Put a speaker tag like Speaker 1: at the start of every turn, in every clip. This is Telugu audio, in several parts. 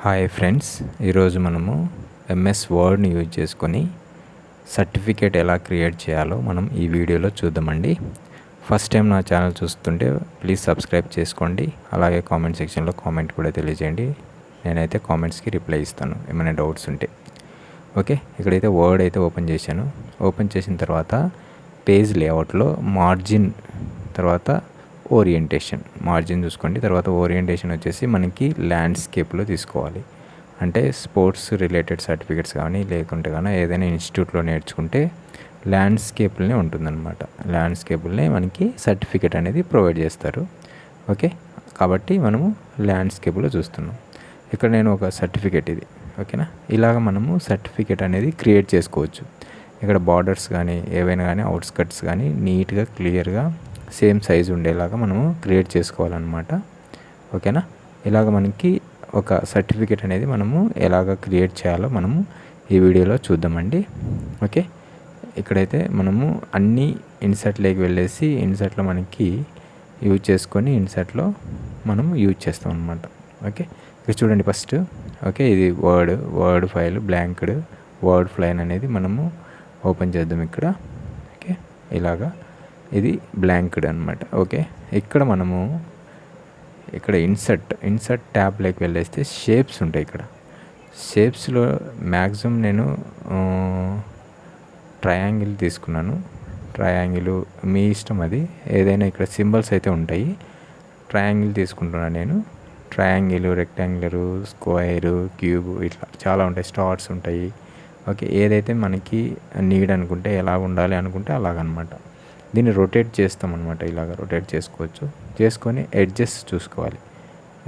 Speaker 1: హాయ్ ఫ్రెండ్స్, ఈరోజు మనము ఎంఎస్ వర్డ్ని యూజ్ చేసుకొని సర్టిఫికేట్ ఎలా క్రియేట్ చేయాలో మనం ఈ వీడియోలో చూద్దామండి. ఫస్ట్ టైం నా ఛానల్ చూస్తుంటే ప్లీజ్ సబ్స్క్రైబ్ చేసుకోండి. అలాగే కామెంట్ సెక్షన్లో కామెంట్ కూడా తెలియజేయండి. నేనైతే కామెంట్స్కి రిప్లై ఇస్తాను ఏమైనా డౌట్స్ ఉంటే. ఓకే, ఇక్కడైతే వర్డ్ అయితే ఓపెన్ చేశాను. ఓపెన్ చేసిన తర్వాత పేజ్ లేఅవుట్లో మార్జిన్ తర్వాత ఓరియంటేషన్, మార్జిన్ చూసుకోండి. తర్వాత ఓరియంటేషన్ వచ్చేసి మనకి ల్యాండ్స్కేప్లో తీసుకోవాలి. అంటే స్పోర్ట్స్ రిలేటెడ్ సర్టిఫికేట్స్ కానీ లేకుంటే కానీ ఏదైనా ఇన్స్టిట్యూట్లో నేర్చుకుంటే ల్యాండ్స్కేప్లనే ఉంటుందన్నమాట. ల్యాండ్స్కేప్లనే మనకి సర్టిఫికేట్ అనేది ప్రొవైడ్ చేస్తారు. ఓకే, కాబట్టి మనము ల్యాండ్స్కేప్లో చూస్తున్నాం. ఇక్కడ నేను ఒక సర్టిఫికేట్ ఇది, ఓకేనా. ఇలాగ మనము సర్టిఫికేట్ అనేది క్రియేట్ చేసుకోవచ్చు. ఇక్కడ బార్డర్స్ కానీ ఏవైనా కానీ అవుట్స్కట్స్ కానీ నీట్గా క్లియర్గా సేమ్ సైజు ఉండేలాగా మనము క్రియేట్ చేసుకోవాలన్నమాట. ఓకేనా. ఇలాగ మనకి ఒక సర్టిఫికేట్ అనేది మనము ఎలాగ క్రియేట్ చేయాలో మనము ఈ వీడియోలో చూద్దామండి. ఓకే, ఇక్కడైతే మనము అన్ని ఇన్సర్ట్లోకి వెళ్ళేసి ఇన్సర్ట్లో మనకి యూజ్ చేసుకొని ఇన్సర్ట్లో మనము యూజ్ చేస్తాం అనమాట. ఓకే, ఇక్కడ చూడండి ఫస్ట్. ఓకే, ఇది వర్డ్ ఫైల్ బ్లాంక్డ్ వర్డ్ ఫ్లైన్ అనేది మనము ఓపెన్ చేద్దాం ఇక్కడ. ఓకే, ఇలాగా ఇది బ్లాంక్డ్ అనమాట. ఓకే, ఇక్కడ మనము ఇక్కడ ఇన్సర్ట్ ట్యాబ్లోకి వెళ్ళేస్తే షేప్స్ ఉంటాయి. ఇక్కడ షేప్స్లో మ్యాక్సిమం నేను ట్రయాంగిల్ తీసుకున్నాను. ట్రయాంగిల్ మీ ఇష్టం, అది ఏదైనా. ఇక్కడ సింబల్స్ అయితే ఉంటాయి. ట్రయాంగిల్ తీసుకుంటున్నాను నేను. ట్రయాంగిల్, రెక్టాంగులరు, స్క్వేరు, క్యూబ్ ఇట్లా చాలా ఉంటాయి. స్టార్స్ ఉంటాయి. ఓకే, ఏదైతే మనకి నీడ్ అనుకుంటే ఎలా ఉండాలి అనుకుంటే అలాగనమాట. దీన్ని రొటేట్ చేస్తామన్నమాట. ఇలాగ రొటేట్ చేసుకొని ఎడ్జెస్ చూసుకోవాలి.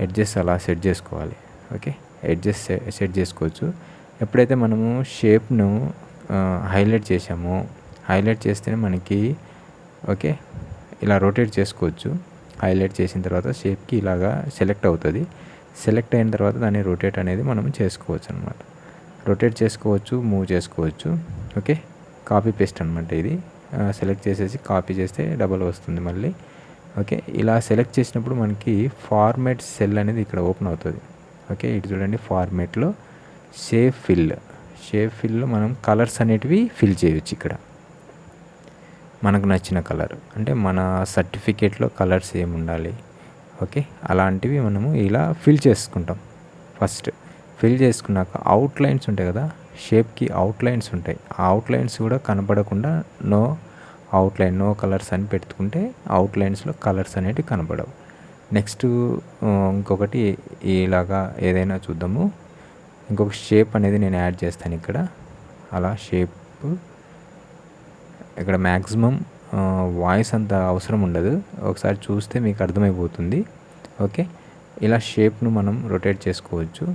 Speaker 1: ఎడ్జెస్ అలా సెట్ చేసుకోవాలి. ఓకే, ఎడ్జెస్ సెట్ చేసుకోవచ్చు. ఎప్పుడైతే మనము షేప్ను హైలైట్ చేసామో, హైలైట్ చేస్తేనే మనకి ఓకే ఇలా రొటేట్ చేసుకోవచ్చు. హైలైట్ చేసిన తర్వాత షేప్కి ఇలాగా సెలెక్ట్ అవుతుంది. సెలెక్ట్ అయిన తర్వాత దాన్ని రొటేట్ అనేది మనం చేసుకోవచ్చు అనమాట. రొటేట్ చేసుకోవచ్చు, మూవ్ చేసుకోవచ్చు. ఓకే, కాపీ పేస్ట్ అనమాట. ఇది సెలెక్ట్ చేసేసి కాపీ చేస్తే డబల్ వస్తుంది మళ్ళీ. ఓకే, ఇలా సెలెక్ట్ చేసినప్పుడు మనకి ఫార్మాట్ సెల్ అనేది ఇక్కడ ఓపెన్ అవుతుంది. ఓకే, ఇటు చూడండి. ఫార్మాట్లో షేప్ ఫిల్లో మనం కలర్స్ అనేటివి ఫిల్ చేయొచ్చు. ఇక్కడ మనకు నచ్చిన కలర్, అంటే మన సర్టిఫికేట్లో కలర్స్ ఏమి ఉండాలి, ఓకే, అలాంటివి మనము ఇలా ఫిల్ చేసుకుంటాం. ఫస్ట్ ఫిల్ చేసుకున్నాక అవుట్లైన్స్ ఉంటాయి కదా, షేప్కి అవుట్లైన్స్ ఉంటాయి. ఆ అవుట్లైన్స్ కూడా కనపడకుండా నో అవుట్లైన్, నో కలర్స్ అని పెట్టుకుంటే అవుట్లైన్స్లో కలర్స్ అనేవి కనపడవు. నెక్స్ట్ ఇంకొకటి ఇలాగా ఏదైనా చూద్దాము. ఇంకొక షేప్ అనేది నేను యాడ్ చేస్తాను ఇక్కడ. అలా షేప్ ఇక్కడ మ్యాక్సిమం వాయిస్ అంత అవసరం ఉండదు. ఒకసారి చూస్తే మీకు అర్థమైపోతుంది. ఓకే, ఇలా షేప్ను మనం రొటేట్ చేసుకోవచ్చు.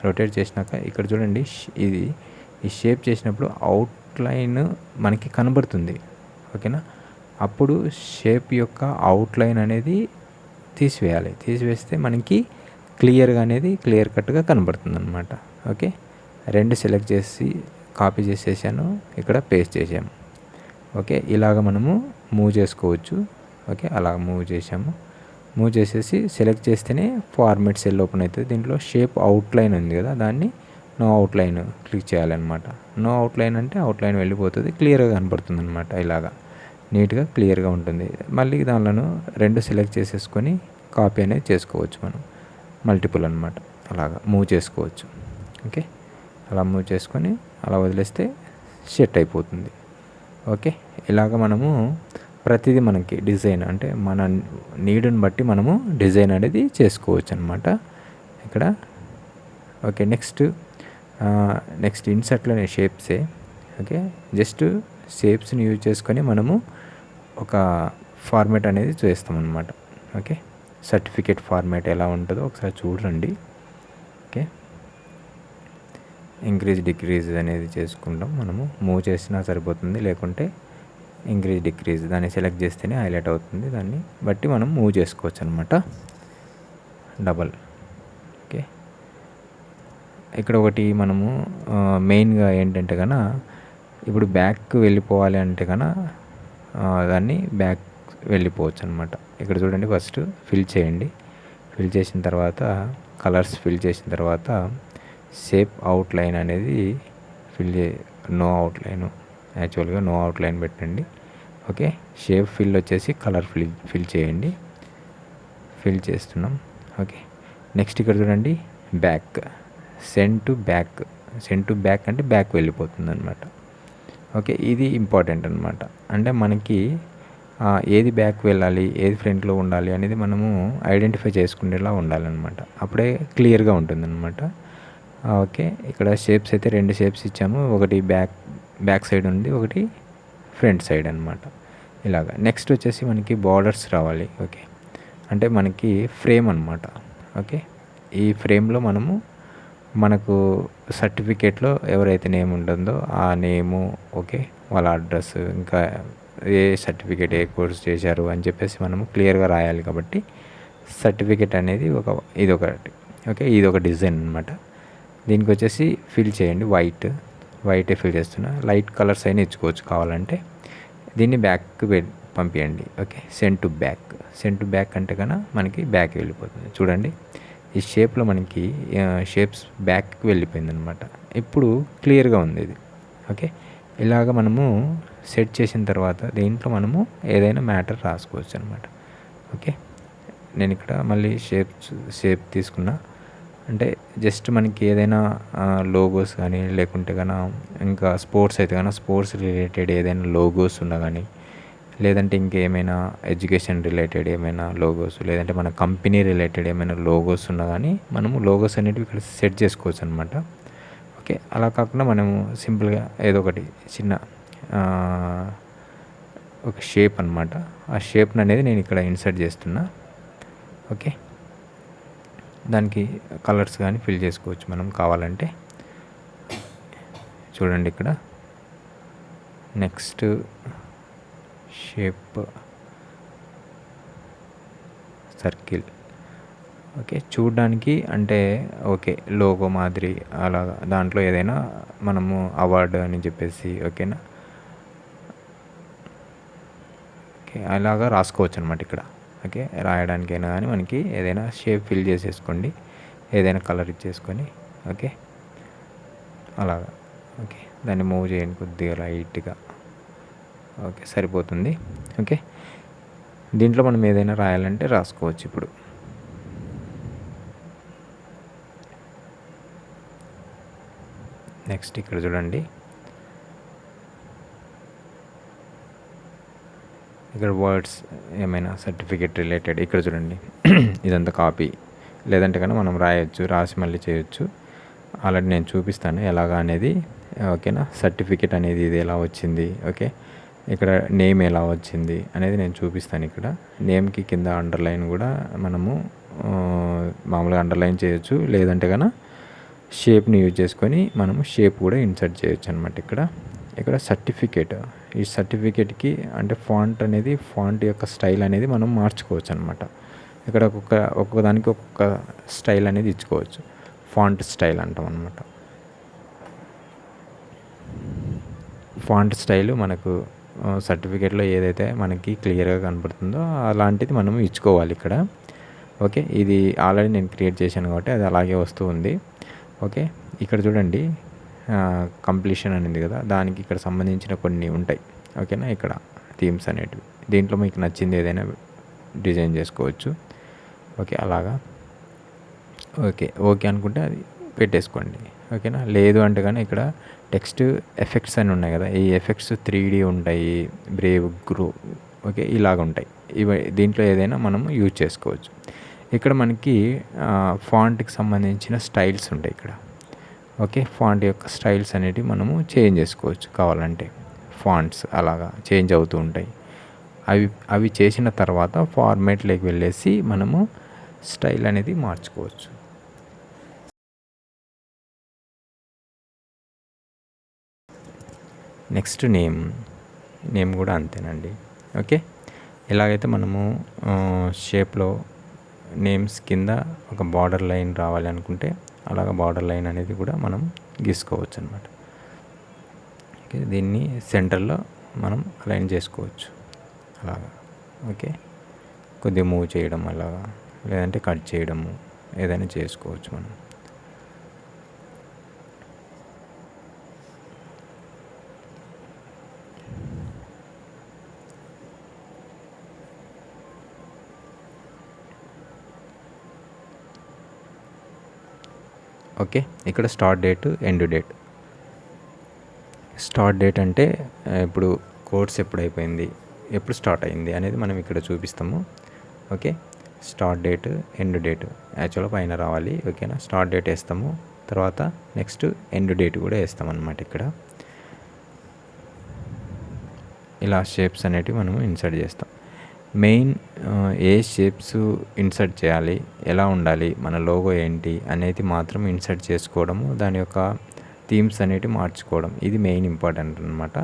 Speaker 1: రొటేట్ చేసినాక ఇక్కడ చూడండి, ఈ షేప్ చేసినప్పుడు అవుట్లైన్ మనకి కనబడుతుంది. ఓకేనా. అప్పుడు షేప్ యొక్క అవుట్లైన్ అనేది తీసివేయాలి. తీసివేస్తే మనకి క్లియర్ కట్గా కనబడుతుంది అనమాట. ఓకే, రెండు సెలెక్ట్ చేసి కాపీ చేసేసాను, ఇక్కడ పేస్ట్ చేసాము. ఓకే, ఇలాగ మనము మూవ్ చేసుకోవచ్చు. ఓకే, అలా మూవ్ చేసాము. మూవ్ చేసేసి సెలెక్ట్ చేస్తేనే ఫార్మాట్ సెల్ ఓపెన్ అవుతుంది. దీంట్లో షేప్ అవుట్లైన్ ఉంది కదా, దాన్ని నో అవుట్లైన్ క్లిక్ చేయాలన్నమాట. నో అవుట్లైన్ అంటే అవుట్లైన్ వెళ్ళిపోతుంది, క్లియర్గా కనపడుతుంది అనమాట. ఇలాగా నీట్గా క్లియర్గా ఉంటుంది. మళ్ళీ దానిలో రెండు సెలెక్ట్ చేసేసుకొని కాపీ అనేది చేసుకోవచ్చు మనం. మల్టిపుల్ అనమాట. అలాగా మూవ్ చేసుకోవచ్చు. ఓకే, అలా మూవ్ చేసుకొని అలా వదిలేస్తే సెట్ అయిపోతుంది. ఓకే, ఇలాగ మనము ప్రతిదీ మనకి డిజైన్, అంటే మన నీడుని బట్టి మనము డిజైన్ అనేది చేసుకోవచ్చు అనమాట ఇక్కడ. ఓకే, నెక్స్ట్ ఇన్సర్ట్లోనే షేప్సే. ఓకే, జస్ట్ షేప్స్ని యూజ్ చేసుకొని మనము ఒక ఫార్మాట్ అనేది చేస్తామన్నమాట. ఓకే, సర్టిఫికేట్ ఫార్మాట్ ఎలా ఉంటుందో ఒకసారి చూడండి. ఓకే, ఇంక్రీజ్ డిక్రీజ్ అనేది చేసుకుంటాం మనము. మూవ్ చేసినా సరిపోతుంది, లేకుంటే ఇంక్రీజ్ డిక్రీజ్ దాన్ని సెలెక్ట్ చేస్తేనే హైలైట్ అవుతుంది. దాన్ని బట్టి మనం మూవ్ చేసుకోవచ్చు అనమాట. డబల్. ఓకే, ఇక్కడ ఒకటి మనము మెయిన్గా ఏంటంటే కన్నా ఇప్పుడు బ్యాక్ వెళ్ళిపోవాలి అంటే కన్నా దాన్ని బ్యాక్ వెళ్ళిపోవచ్చు అనమాట. ఇక్కడ చూడండి, ఫస్ట్ ఫిల్ చేయండి. ఫిల్ చేసిన తర్వాత కలర్స్ ఫిల్ చేసిన తర్వాత షేప్ అవుట్లైన్ అనేది నో అవుట్లైన్, యాక్చువల్గా నో అవుట్లైన్ పెట్టండి. ఓకే, షేప్ ఫిల్ వచ్చేసి కలర్ ఫిల్ చేయండి. ఫిల్ చేస్తున్నాం. ఓకే, నెక్స్ట్ ఇక్కడ చూడండి బ్యాక్, సెండ్ టు బ్యాక్ అంటే బ్యాక్ వెళ్ళిపోతుంది అనమాట. ఓకే, ఇది ఇంపార్టెంట్ అనమాట. అంటే మనకి ఏది బ్యాక్ వెళ్ళాలి, ఏది ఫ్రంట్లో ఉండాలి అనేది మనము ఐడెంటిఫై చేసుకునేలా ఉండాలన్నమాట. అప్పుడే క్లియర్గా ఉంటుందన్నమాట. ఓకే, ఇక్కడ షేప్స్ అయితే 2 షేప్స్ ఇచ్చాము. ఒకటి బ్యాక్ సైడ్ ఉంది, ఒకటి ఫ్రంట్ సైడ్ అనమాట. ఇలాగా నెక్స్ట్ వచ్చేసి మనకి బార్డర్స్ రావాలి. ఓకే, అంటే మనకి ఫ్రేమ్ అనమాట. ఓకే, ఈ ఫ్రేమ్లో మనకు సర్టిఫికేట్లో ఎవరైతే నేమ్ ఉంటుందో ఆ నేము, ఓకే, వాళ్ళ అడ్రస్, ఇంకా ఏ సర్టిఫికేట్ ఏ కోర్స్ చేశారు అని చెప్పేసి మనము క్లియర్గా రాయాలి. కాబట్టి సర్టిఫికేట్ అనేది ఇదొకటి. ఓకే, ఇది ఒక డిజైన్ అనమాట. దీనికి వచ్చేసి ఫిల్ చేయండి. వైటే ఫిల్ చేస్తున్నా. లైట్ కలర్స్ అయినా ఇచ్చుకోవచ్చు కావాలంటే. దీన్ని బ్యాక్ పంపించండి. ఓకే, సెండ్ టు బ్యాక్ అంటే కన్నా మనకి బ్యాక్ వెళ్ళిపోతుంది. చూడండి, ఈ షేప్లో మనకి షేప్స్ బ్యాక్కి వెళ్ళిపోయింది అనమాట. ఇప్పుడు క్లియర్గా ఉంది ఇది. ఓకే, ఇలాగ మనము సెట్ చేసిన తర్వాత దీంట్లో మనము ఏదైనా మ్యాటర్ రాసుకోవచ్చు అనమాట. ఓకే, నేను ఇక్కడ మళ్ళీ షేప్ తీసుకున్నా. అంటే జస్ట్ మనకి ఏదైనా లోగోస్ కానీ, లేకుంటే కన్నా ఇంకా స్పోర్ట్స్ అయితే కన్నా స్పోర్ట్స్ రిలేటెడ్ ఏదైనా లోగోస్ ఉన్నా కానీ, లేదంటే ఇంకేమైనా ఎడ్యుకేషన్ రిలేటెడ్ ఏమైనా లోగోస్, లేదంటే మన కంపెనీ రిలేటెడ్ ఏమైనా లోగోస్ ఉన్నా కానీ మనము లోగోస్ అనేటివి ఇక్కడ సెట్ చేసుకోవచ్చు అనమాట. ఓకే, అలా కాకుండా మనము సింపుల్గా ఏదో ఒకటి చిన్న ఒక షేప్ అనమాట. ఆ షేప్ని అనేది నేను ఇక్కడ ఇన్సర్ట్ చేస్తున్నా. ఓకే, దానికి కలర్స్ కానీ ఫిల్ చేసుకోవచ్చు మనం కావాలంటే. చూడండి ఇక్కడ నెక్స్ట్ షేప్ సర్కిల్. ఓకే, చూడడానికి అంటే ఓకే లోగో మాదిరి అలాగా దాంట్లో ఏదైనా మనము అవార్డు అని చెప్పేసి, ఓకేనా, ఓకే అలాగా రాసుకోవచ్చు అనమాట ఇక్కడ. ఓకే, రాయడానికైనా కానీ మనకి ఏదైనా షేప్ ఫిల్ చేసేసుకోండి, ఏదైనా కలర్ ఇచ్చేసుకొని. ఓకే, అలాగా. ఓకే, దాన్ని మూవ్ చేయండి కొద్దిగా లైట్గా. ఓకే, సరిపోతుంది. ఓకే, దీంట్లో మనం ఏదైనా రాయాలంటే రాసుకోవచ్చు. ఇప్పుడు నెక్స్ట్ ఇక్కడ చూడండి, ఇక్కడ వర్డ్స్ ఏమైనా సర్టిఫికేట్ రిలేటెడ్ ఇక్కడ చూడండి. ఇదంతా కాపీ, లేదంటే కన్నా మనం రాసి మళ్ళీ చేయొచ్చు. ఆల్రెడీ నేను చూపిస్తాను ఎలాగా అనేది. ఓకేనా, సర్టిఫికేట్ అనేది ఇది ఎలా వచ్చింది, ఓకే, ఇక్కడ నేమ్ ఎలా వచ్చింది అనేది నేను చూపిస్తాను. ఇక్కడ నేమ్కి కింద అండర్లైన్ కూడా మనము మామూలుగా అండర్లైన్ చేయొచ్చు, లేదంటే కన్నా షేప్ని యూజ్ చేసుకొని మనము షేప్ కూడా ఇన్సర్ట్ చేయొచ్చు అనమాట. ఇక్కడ సర్టిఫికేట్, ఈ సర్టిఫికేట్కి అంటే ఫాంట్ యొక్క స్టైల్ అనేది మనం మార్చుకోవచ్చు అనమాట. ఇక్కడ ఒక్కొక్క దానికి ఒక్కొక్క స్టైల్ అనేది ఇచ్చుకోవచ్చు. ఫాంట్ స్టైల్ అంటాం అనమాట. ఫాంట్ స్టైల్ మనకు సర్టిఫికేట్లో ఏదైతే మనకి క్లియర్గా కనపడుతుందో అలాంటిది మనం ఇచ్చుకోవాలి ఇక్కడ. ఓకే, ఇది ఆల్రెడీ నేను క్రియేట్ చేశాను కాబట్టి అది అలాగే వస్తూ ఉంది. ఓకే, ఇక్కడ చూడండి కంప్లీషన్ అనేది కదా, దానికి ఇక్కడ సంబంధించిన కొన్ని ఉంటాయి. ఓకేనా, ఇక్కడ థీమ్స్ అనేటివి, దీంట్లో మీకు నచ్చింది ఏదైనా డిజైన్ చేసుకోవచ్చు. ఓకే, అలాగా. ఓకే అనుకుంటే అది పెట్టేసుకోండి. ఓకేనా, లేదు అంటే కానీ ఇక్కడ టెక్స్ట్ ఎఫెక్ట్స్ అని ఉన్నాయి కదా, ఈ ఎఫెక్ట్స్ 3D ఉంటాయి, బ్రేవ్, గ్రో, ఓకే ఇలాగ ఉంటాయి. దీంట్లో ఏదైనా మనము యూజ్ చేసుకోవచ్చు. ఇక్కడ మనకి ఫాంట్కి సంబంధించిన స్టైల్స్ ఉంటాయి ఇక్కడ. ఓకే, ఫాంట్ యొక్క స్టైల్స్ అనేటివి మనము చేంజ్ చేసుకోవచ్చు కావాలంటే. ఫాంట్స్ అలాగా చేంజ్ అవుతూ ఉంటాయి. అవి చేసిన తర్వాత ఫార్మాట్లోకి వెళ్ళేసి మనము స్టైల్ అనేది మార్చుకోవచ్చు. నెక్స్ట్ నేమ్ కూడా అంతేనండి. ఓకే, ఎలాగైతే మనము షేప్లో నేమ్స్ కింద ఒక బార్డర్ లైన్ రావాలి అనుకుంటే అలాగ బార్డర్ లైన్ అనేది కూడా మనం గీసుకోవచ్చు అనమాట. ఓకే, దీన్ని సెంటర్లో మనం అలైన్ చేసుకోవచ్చు అలాగా. ఓకే, కొద్దిగా మూవ్ చేయడం అలాగా, లేదంటే కట్ చేయడము ఏదైనా చేసుకోవచ్చు మనం. ఓకే, ఇక్కడ start date, end date. Start date అంటే ఇప్పుడు కోర్స్ ఎప్పుడు అయిపోయింది, ఎప్పుడు స్టార్ట్ అయింది అనేది మనం ఇక్కడ చూపిస్తాము. Okay, start date, end date యాక్చువల్గా పైన రావాలి. ఓకేనా, స్టార్ట్ డేట్ వేస్తాము, తర్వాత నెక్స్ట్ ఎండ్ డేట్ కూడా వేస్తాం అన్నమాట. ఇక్కడ ఇలా షేప్స్ అనేటివి మనము ఇన్సర్ట్ చేస్తాం. మెయిన్ ఏ షేప్స్ ఇన్సర్ట్ చేయాలి, ఎలా ఉండాలి, మన లోగో ఏంటి అనేది మాత్రం ఇన్సర్ట్ చేసుకోవడము, దాని యొక్క థీమ్స్ అనేటివి మార్చుకోవడం, ఇది మెయిన్ ఇంపార్టెంట్ అనమాట.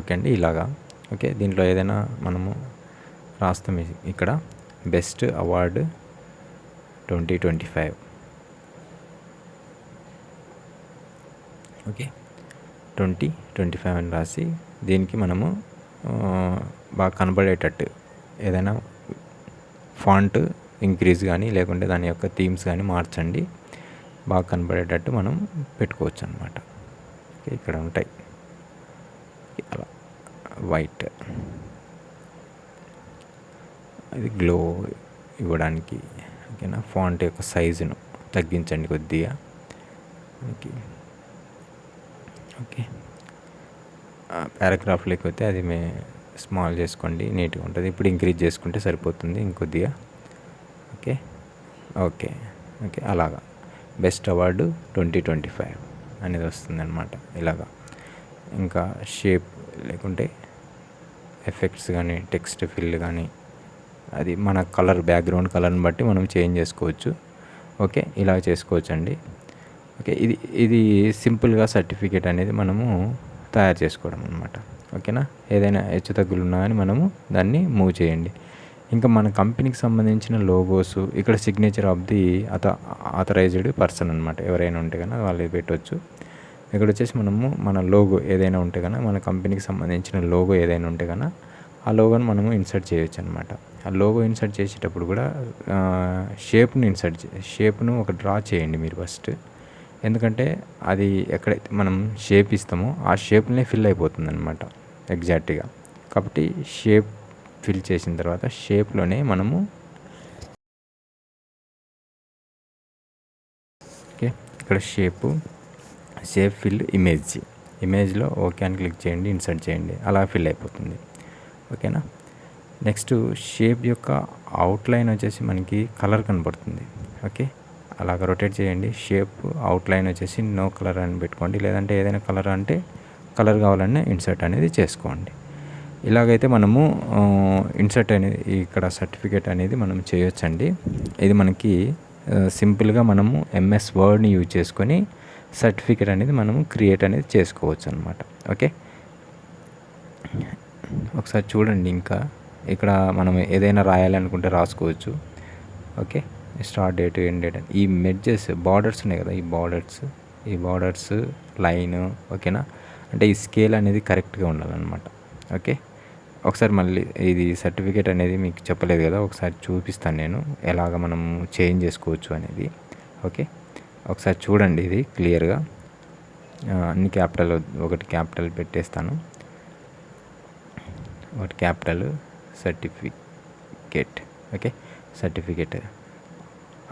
Speaker 1: ఓకే అండి, ఇలాగా. ఓకే, దీంట్లో ఏదైనా మనము రాస్తాం. ఇక్కడ బెస్ట్ అవార్డు 2025. ఓకే, 2025 అని రాసి దీనికి మనము బాగా కనబడేటట్టు ఏదైనా ఫాంట్ ఇంక్రీజ్ కానీ లేకుంటే దాని యొక్క థీమ్స్ కానీ మార్చండి, బాగా కనబడేటట్టు మనం పెట్టుకోవచ్చు అనమాట. ఇక్కడ ఉంటాయి అలా వైట్, అది గ్లో ఇవ్వడానికి. ఓకేనా, ఫాంట్ యొక్క సైజును తగ్గించండి కొద్దిగా. ఓకే, పారాగ్రాఫ్ లేకపోతే అది స్మాల్ చేసుకోండి, నీట్గా ఉంటుంది. ఇప్పుడు ఇంక్రీజ్ చేసుకుంటే సరిపోతుంది ఇంకొద్దిగా. ఓకే ఓకే ఓకే అలాగా బెస్ట్ అవార్డు 2025 అనేది వస్తుంది అనమాట. ఇలాగా ఇంకా షేప్ లేకుంటే ఎఫెక్ట్స్ కానీ టెక్స్ట్ ఫిల్ కానీ అది మన కలర్, బ్యాక్గ్రౌండ్ కలర్ని బట్టి మనం చేంజ్ చేసుకోవచ్చు. ఓకే, ఇలా చేసుకోవచ్చు అండి. ఓకే, ఇది సింపుల్గా సర్టిఫికేట్ అనేది మనము తయారు చేసుకోవడం అనమాట. ఓకేనా, ఏదైనా హెచ్చు తగ్గులు ఉన్నా కానీ మనము దాన్ని మూవ్ చేయండి. ఇంకా మన కంపెనీకి సంబంధించిన లోగోస్, ఇక్కడ signature of the authorized person అనమాట. ఎవరైనా ఉంటే కన్నా వాళ్ళు పెట్టవచ్చు. ఇక్కడ వచ్చేసి మనము మన లోగో ఏదైనా ఉంటే కన్నా, మన కంపెనీకి సంబంధించిన లోగో ఏదైనా ఉంటే కన్నా ఆ లోగోని మనము ఇన్సర్ట్ చేయొచ్చు అనమాట. ఆ లోగో ఇన్సర్ట్ చేసేటప్పుడు కూడా షేప్ను ఒక డ్రా చేయండి మీరు ఫస్ట్. ఎందుకంటే అది ఎక్కడైతే మనం షేప్ ఇస్తామో ఆ షేప్నే ఫిల్ అయిపోతుంది అనమాట ఎగ్జాక్ట్గా. కాబట్టి షేప్ ఫిల్ చేసిన తర్వాత షేప్లోనే మనము ఓకే, ఇక్కడ షేప్ ఫిల్ ఇమేజ్లో ఓకే అని క్లిక్ చేయండి, ఇన్సర్ట్ చేయండి, అలా ఫిల్ అయిపోతుంది. ఓకేనా, నెక్స్ట్ షేప్ యొక్క అవుట్లైన్ వచ్చేసి మనకి కలర్ కనపడుతుంది. ఓకే, అలాగ రొటేట్ చేయండి. షేప్ అవుట్లైన్ వచ్చేసి నో కలర్ అని పెట్టుకోండి, లేదంటే ఏదైనా కలర్ అంటే కలర్ కావాలన్నా ఇన్సర్ట్ అనేది చేసుకోండి. ఇలాగైతే మనము ఇన్సర్ట్ అనేది ఇక్కడ సర్టిఫికేట్ అనేది మనం చేయొచ్చండి. ఇది మనకి సింపుల్గా మనము ఎంఎస్ వర్డ్ని యూజ్ చేసుకొని సర్టిఫికేట్ అనేది మనము క్రియేట్ అనేది చేసుకోవచ్చు అనమాట. ఓకే, ఒకసారి చూడండి. ఇంకా ఇక్కడ మనం ఏదైనా రాయాలనుకుంటే రాసుకోవచ్చు. Okay, start date, end date. ఈ మెడ్జెస్ బార్డర్స్ ఉన్నాయి కదా, ఈ బార్డర్స్ లైన్. ఓకేనా, అంటే ఈ స్కేల్ అనేది కరెక్ట్గా ఉండాలన్నమాట. ఓకే, ఒకసారి మళ్ళీ ఇది సర్టిఫికేట్ అనేది మీకు చెప్పలేదు కదా, ఒకసారి చూపిస్తాను నేను ఎలాగ మనం చేంజ్ చేసుకోవచ్చు అనేది. ఓకే, ఒకసారి చూడండి ఇది క్లియర్గా. అన్ని క్యాపిటల్, ఒకటి క్యాపిటల్ పెట్టేస్తాను, ఒకటి capital certificate. Okay, certificate.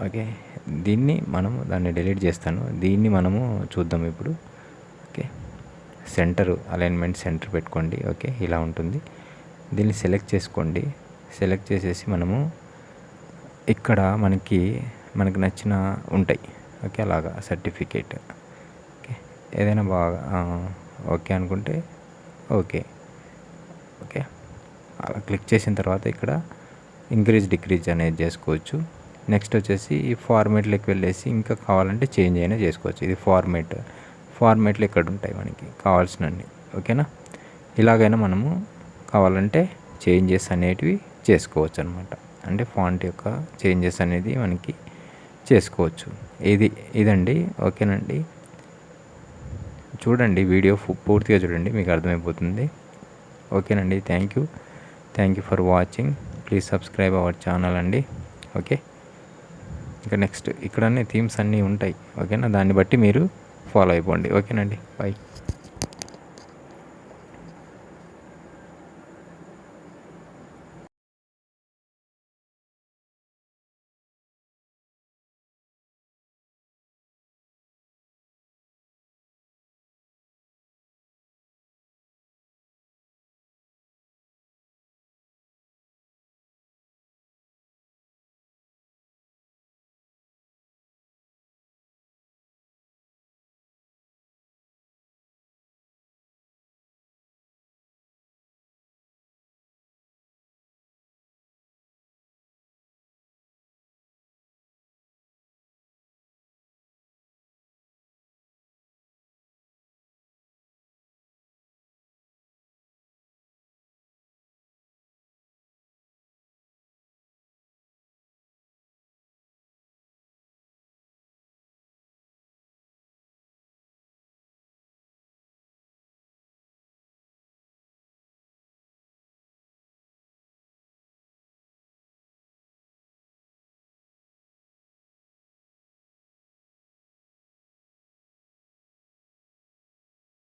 Speaker 1: Okay, దాన్ని డిలీట్ చేస్తాను. దీన్ని మనము చూద్దాం ఇప్పుడు. ఓకే, అలైన్మెంట్ సెంటర్ పెట్టుకోండి. ఓకే, ఇలా ఉంటుంది. దీన్ని సెలెక్ట్ చేసుకోండి. సెలెక్ట్ చేసేసి మనము ఇక్కడ మనకి నచ్చిన ఉంటాయి. ఓకే, అలాగా సర్టిఫికేట్. ఓకే, ఏదైనా బాగా ఓకే అనుకుంటే ఓకే. ఓకే, అలా క్లిక్ చేసిన తర్వాత ఇక్కడ ఇంక్రీజ్ డిక్రీజ్ అనేది చేసుకోవచ్చు. నెక్స్ట్ వచ్చేసి ఈ ఫార్మేట్లోకి వెళ్ళేసి ఇంకా కావాలంటే చేంజ్ అయినా చేసుకోవచ్చు. ఇది ఫార్మేట్లు ఇక్కడ ఉంటాయి మనకి కావాల్సినవి. ఓకేనా, ఇలాగైనా మనము కావాలంటే చేంజెస్ అనేటివి చేసుకోవచ్చు అనమాట. అంటే ఫాంట్ యొక్క చేంజెస్ అనేది మనకి చేసుకోవచ్చు. ఇదండి. ఓకేనండి, చూడండి, వీడియో పూర్తిగా చూడండి, మీకు అర్థమైపోతుంది. ఓకేనండి. Thank you for watching. Please subscribe our channel అండి. ఓకే, ఇంకా నెక్స్ట్ ఇక్కడ థీమ్స్ అన్నీ ఉంటాయి. ఓకేనా, దాన్ని బట్టి మీరు ఫాలో అయిపోండి. ఓకేనండి, బాయ్.